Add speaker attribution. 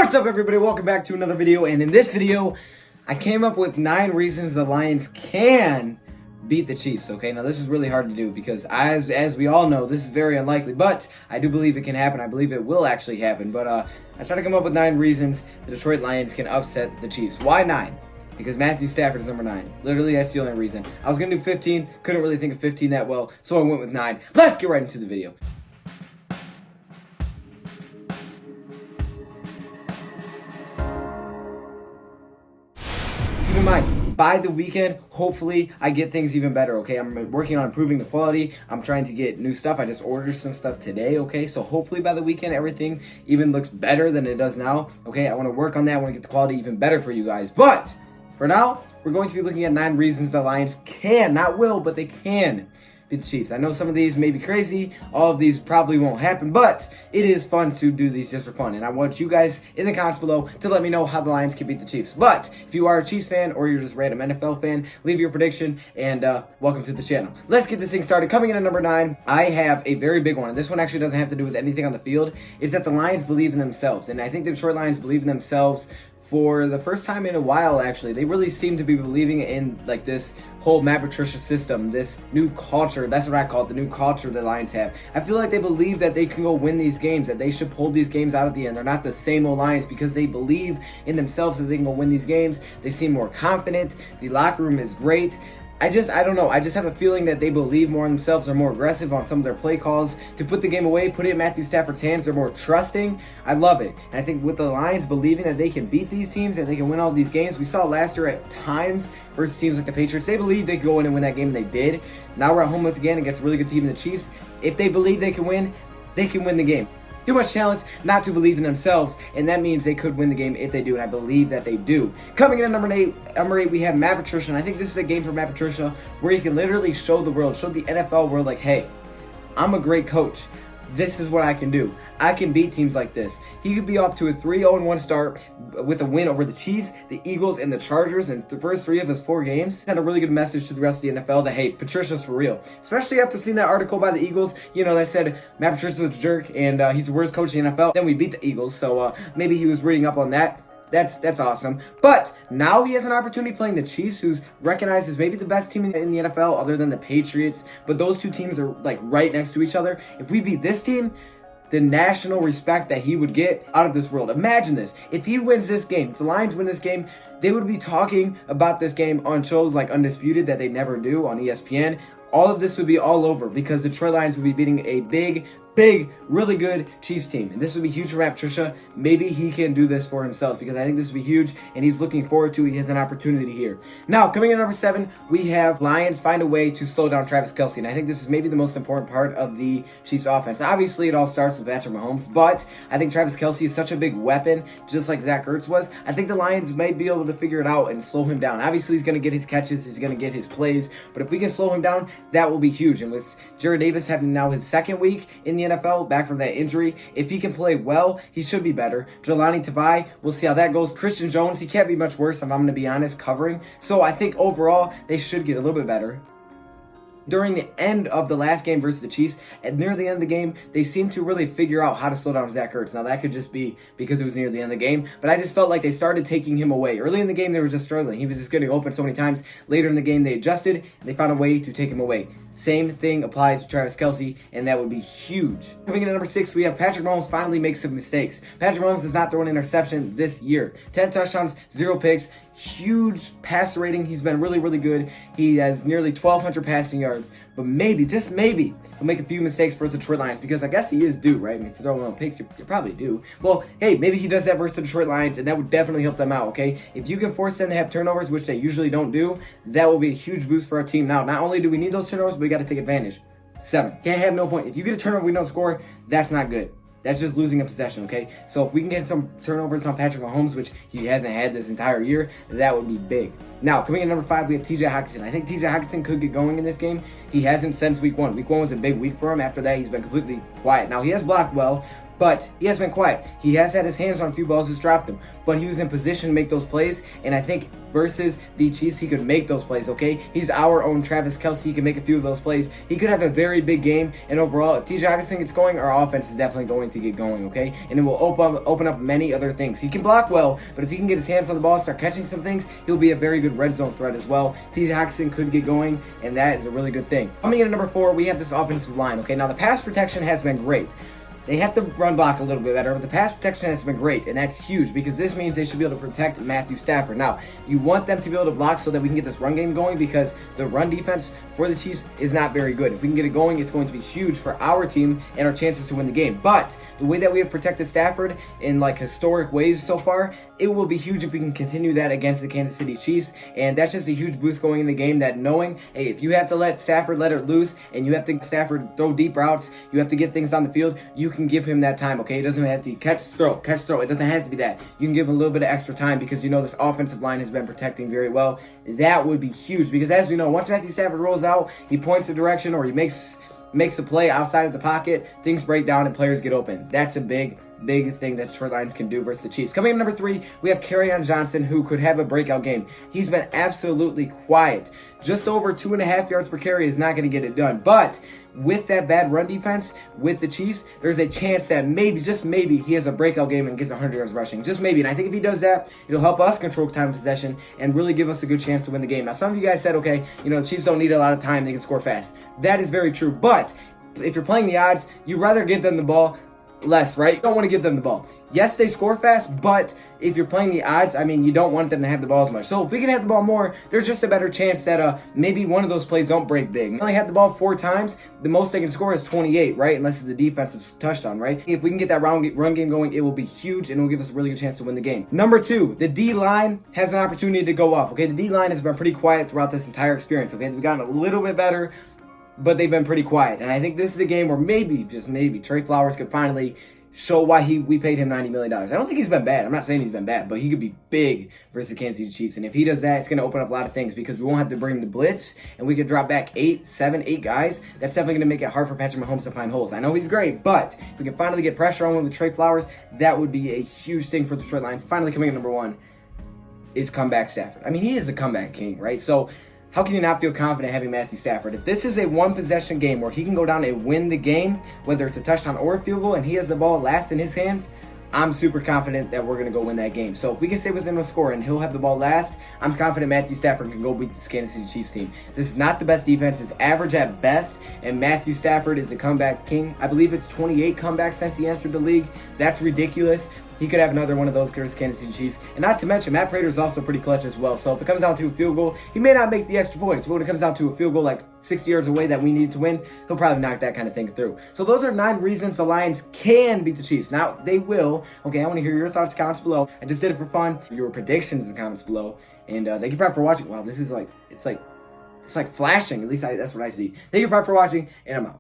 Speaker 1: What's up, everybody? Welcome back to another video, and in this video I came up with 9 reasons the Lions can beat the Chiefs. Okay, now this is really hard to do because as we all know, this is very unlikely, but I do believe it can happen. I believe it will actually happen. But I try to come up with 9 reasons the Detroit Lions can upset the Chiefs. Why 9? Because Matthew Stafford is number 9. Literally, that's the only reason. I was gonna do 15, couldn't really think of 15 that well, so I went with 9. Let's get right into the video. Keep in mind, by the weekend, hopefully I get things even better, okay? I'm working on improving the quality. I'm trying to get new stuff. I just ordered some stuff today, okay? So hopefully by the weekend, everything even looks better than it does now, okay? I want to work on that. I want to get the quality even better for you guys. But for now, we're going to be looking at 9 reasons the Lions can, not will, but they can beat the Chiefs. I know some of these may be crazy. All of these probably won't happen, but it is fun to do these just for fun. And I want you guys in the comments below to let me know how the Lions can beat the Chiefs. But if you are a Chiefs fan or you're just a random NFL fan, leave your prediction and welcome to the channel. Let's get this thing started. Coming in at number 9, I have a very big one. And this one actually doesn't have to do with anything on the field. It's that the Lions believe in themselves. And I think the Detroit Lions believe in themselves for the first time in a while, actually. They really seem to be believing in like this whole Matt Patricia system, this new culture. That's what I call it, the new culture the Lions have. I feel like they believe that they can go win these games, that they should pull these games out at the end. They're not the same old Lions because they believe in themselves that they can go win these games. They seem more confident. The locker room is great. I don't know. I just have a feeling that they believe more in themselves. They're more aggressive on some of their play calls to put the game away, put it in Matthew Stafford's hands. They're more trusting. I love it. And I think with the Lions believing that they can beat these teams, that they can win all these games. We saw last year at times versus teams like the Patriots. They believed they could go in and win that game, and they did. Now we're at home once again against a really good team in the Chiefs. If they believe they can win the game. Too much talent not to believe in themselves, and that means they could win the game if they do, and I believe that they do. Coming in at number 8, we have Matt Patricia, and I think this is a game for Matt Patricia where he can literally show the world, show the NFL world, like, hey, I'm a great coach. This is what I can do. I can beat teams like this. He could be off to a 3-0-1 start with a win over the Chiefs, the Eagles, and the Chargers in the first 3 of his 4 games. Send a really good message to the rest of the NFL that, hey, Patricia's for real. Especially after seeing that article by the Eagles, you know, that said Matt Patricia's a jerk and he's the worst coach in the NFL. Then we beat the Eagles, so maybe he was reading up on that. That's awesome. But now he has an opportunity playing the Chiefs, who's recognized as maybe the best team in the NFL other than the Patriots. But those two teams are like right next to each other. If we beat this team, the national respect that he would get out of this world. Imagine this. If he wins this game, if the Lions win this game, they would be talking about this game on shows like Undisputed that they never do on ESPN. All of this would be all over because the Detroit Lions would be beating a big, really good Chiefs team. And this would be huge for Matt Patricia. Maybe he can do this for himself because I think this would be huge and he's looking forward to it. He has an opportunity here. Now, coming in at number 7, we have Lions find a way to slow down Travis Kelce. And I think this is maybe the most important part of the Chiefs offense. Obviously, it all starts with Patrick Mahomes, but I think Travis Kelce is such a big weapon, just like Zach Ertz was. I think the Lions might be able to figure it out and slow him down. Obviously, he's going to get his catches, he's going to get his plays, but if we can slow him down, that will be huge. And with Jared Davis having now his 2nd week in the NFL, back from that injury, if he can play well, he should be better. Jelani Tavai, we'll see how that goes. Christian Jones, he can't be much worse if I'm going to be honest, covering. So I think overall, they should get a little bit better. During the end of the last game versus the Chiefs, and near the end of the game, they seemed to really figure out how to slow down Zach Ertz. Now, that could just be because it was near the end of the game, but I just felt like they started taking him away. Early in the game, they were just struggling. He was just getting open so many times. Later in the game, they adjusted, and they found a way to take him away. Same thing applies to Travis Kelce, and that would be huge. Coming in at number 6, we have Patrick Mahomes finally makes some mistakes. Patrick Mahomes has not thrown an interception this year. 10 touchdowns, 0 picks. Huge passer rating. He's been really good. He has nearly 1,200 passing yards. But maybe, just maybe, he'll make a few mistakes versus the Detroit Lions because I guess he is due, right? I mean, if you're throwing on picks, you probably do. Well, hey, maybe he does that versus the Detroit Lions, and that would definitely help them out, okay? If you can force them to have turnovers, which they usually don't do, that will be a huge boost for our team. Now, not only do we need those turnovers, but we got to take advantage. 7. Can't have no point. If you get a turnover, we don't score, that's not good. That's just losing a possession, okay? So if we can get some turnovers on Patrick Mahomes, which he hasn't had this entire year, that would be big. Now, coming in at number 5, we have TJ Hockenson. I think TJ Hockenson could get going in this game. He hasn't since week 1. Week 1 was a big week for him. After that, he's been completely quiet. Now, he has blocked well, But he has been quiet. He has had his hands on a few balls, just dropped them. But he was in position to make those plays. And I think versus the Chiefs, he could make those plays, okay? He's our own Travis Kelce. He can make a few of those plays. He could have a very big game. And overall, if TJ Hockenson gets going, our offense is definitely going to get going, okay? And it will open up many other things. He can block well, but if he can get his hands on the ball and start catching some things, he'll be a very good red zone threat as well. TJ Hockenson could get going, and that is a really good thing. Coming in at number 4, we have this offensive line, okay? Now, the pass protection has been great. They have to run block a little bit better, but the pass protection has been great, and that's huge because this means they should be able to protect Matthew Stafford. Now, you want them to be able to block so that we can get this run game going because the run defense for the Chiefs is not very good. If we can get it going, it's going to be huge for our team and our chances to win the game. But the way that we have protected Stafford in like historic ways so far, it will be huge if we can continue that against the Kansas City Chiefs, and that's just a huge boost going in the game, that knowing, hey, if you have to let Stafford let it loose and you have to Stafford throw deep routes, you have to get things on the field, you can give him that time, okay? It doesn't have to catch, throw. It doesn't have to be that. You can give him a little bit of extra time because you know this offensive line has been protecting very well. That would be huge because as we know, once Matthew Stafford rolls out, he points a direction or he makes a play outside of the pocket, things break down and players get open. That's a big thing that Detroit Lions can do versus the Chiefs. Coming in number 3, we have Kerryon Johnson, who could have a breakout game. He's been absolutely quiet. Just over 2.5 yards per carry is not going to get it done. But with that bad run defense with the Chiefs, there's a chance that maybe, just maybe, he has a breakout game and gets 100 yards rushing. Just maybe. And I think if he does that, it'll help us control time of possession and really give us a good chance to win the game. Now, some of you guys said, okay, the Chiefs don't need a lot of time. They can score fast. That is very true. But if you're playing the odds, you'd rather give them the ball less, right? You don't want to give them the ball. Yes, they score fast, but if you're playing the odds, you don't want them to have the ball as much. So if we can have the ball more, there's just a better chance that maybe one of those plays don't break big. We only had the ball 4 times. The most they can score is 28, right? Unless it's a defensive touchdown, right? If we can get that run game going, it will be huge and it will give us a really good chance to win the game. Number 2, the D-line has an opportunity to go off, okay? The D-line has been pretty quiet throughout this entire experience, okay? We've gotten a little bit better, but they've been pretty quiet. And I think this is a game where maybe, just maybe, Trey Flowers could finally show why we paid him $90 million. I don't think he's been bad. I'm not saying he's been bad, but he could be big versus the Kansas City Chiefs. And if he does that, it's going to open up a lot of things because we won't have to bring the blitz and we could drop back 8 guys. That's definitely going to make it hard for Patrick Mahomes to find holes. I know he's great, but if we can finally get pressure on him with Trey Flowers, that would be a huge thing for the Detroit Lions. Finally coming in number 1 is comeback Stafford. He is the comeback king, right? So how can you not feel confident having Matthew Stafford? If this is a one-possession game where he can go down and win the game, whether it's a touchdown or a field goal, and he has the ball last in his hands, I'm super confident that we're going to go win that game. So if we can stay within a score and he'll have the ball last, I'm confident Matthew Stafford can go beat this Kansas City Chiefs team. This is not the best defense. It's average at best, and Matthew Stafford is the comeback king. I believe it's 28 comebacks since he entered the league. That's ridiculous. He could have another one of those against Kansas City Chiefs. And not to mention, Matt Prater is also pretty clutch as well. So if it comes down to a field goal, he may not make the extra points. But when it comes down to a field goal like 60 yards away that we need to win, he'll probably knock that kind of thing through. So those are 9 reasons the Lions can beat the Chiefs. Now, they will. Okay, I want to hear your thoughts in the comments below. I just did it for fun. Your predictions in the comments below. And thank you for watching. Wow, this is it's like flashing. At least that's what I see. Thank you for watching, and I'm out.